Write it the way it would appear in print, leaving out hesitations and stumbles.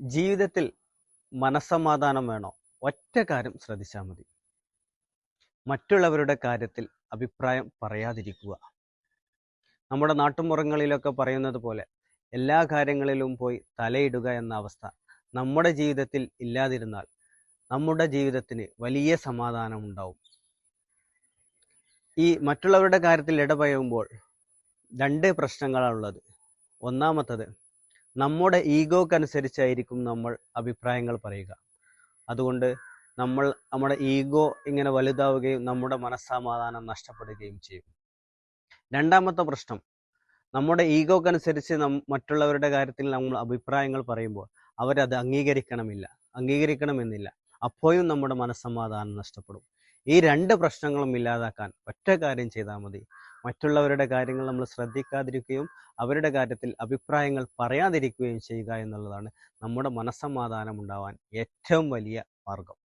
ജീവിതത്തിൽ മനസ്സമാധാനം വേണോ? ഒറ്റ കാര്യം ശ്രദ്ധിച്ചാൽ മതി. മറ്റുള്ളവരുടെ കാര്യത്തിൽ അഭിപ്രായം പറയാതിരിക്കുക. നമ്മുടെ നാട്ടുമ്പുറങ്ങളിലൊക്കെ പറയുന്നത് പോലെ എല്ലാ കാര്യങ്ങളിലും പോയി തലയിടുക എന്ന അവസ്ഥ നമ്മുടെ ജീവിതത്തിൽ ഇല്ലാതിരുന്നാൽ നമ്മുടെ ജീവിതത്തിന് വലിയ സമാധാനം ഉണ്ടാവും. ഈ മറ്റുള്ളവരുടെ കാര്യത്തിൽ ഇടപഴകുമ്പോൾ രണ്ട് പ്രശ്നങ്ങളാണുള്ളത്. ഒന്നാമത്തത്, നമ്മുടെ ഈഗോക്കനുസരിച്ചായിരിക്കും നമ്മൾ അഭിപ്രായങ്ങൾ പറയുക. അതുകൊണ്ട് നമ്മുടെ ഈഗോ ഇങ്ങനെ വലുതാവുകയും നമ്മുടെ മനസ്സമാധാനം നഷ്ടപ്പെടുകയും ചെയ്യും. രണ്ടാമത്തെ പ്രശ്നം, നമ്മുടെ ഈഗോക്കനുസരിച്ച് മറ്റുള്ളവരുടെ കാര്യത്തിൽ നമ്മൾ അഭിപ്രായങ്ങൾ പറയുമ്പോൾ അവരത് അംഗീകരിക്കണമെന്നില്ല. അപ്പോഴും നമ്മുടെ മനസ്സമാധാനം നഷ്ടപ്പെടും. ഈ രണ്ട് പ്രശ്നങ്ങളും ഇല്ലാതാക്കാൻ ഒറ്റ കാര്യം ചെയ്താൽ മതി. മറ്റുള്ളവരുടെ കാര്യങ്ങൾ നമ്മൾ ശ്രദ്ധിക്കാതിരിക്കുകയും അവരുടെ കാര്യത്തിൽ അഭിപ്രായങ്ങൾ പറയാതിരിക്കുകയും ചെയ്യുക എന്നുള്ളതാണ് നമ്മുടെ മനസ്സമാധാനം ഉണ്ടാവാൻ ഏറ്റവും വലിയ മാർഗം.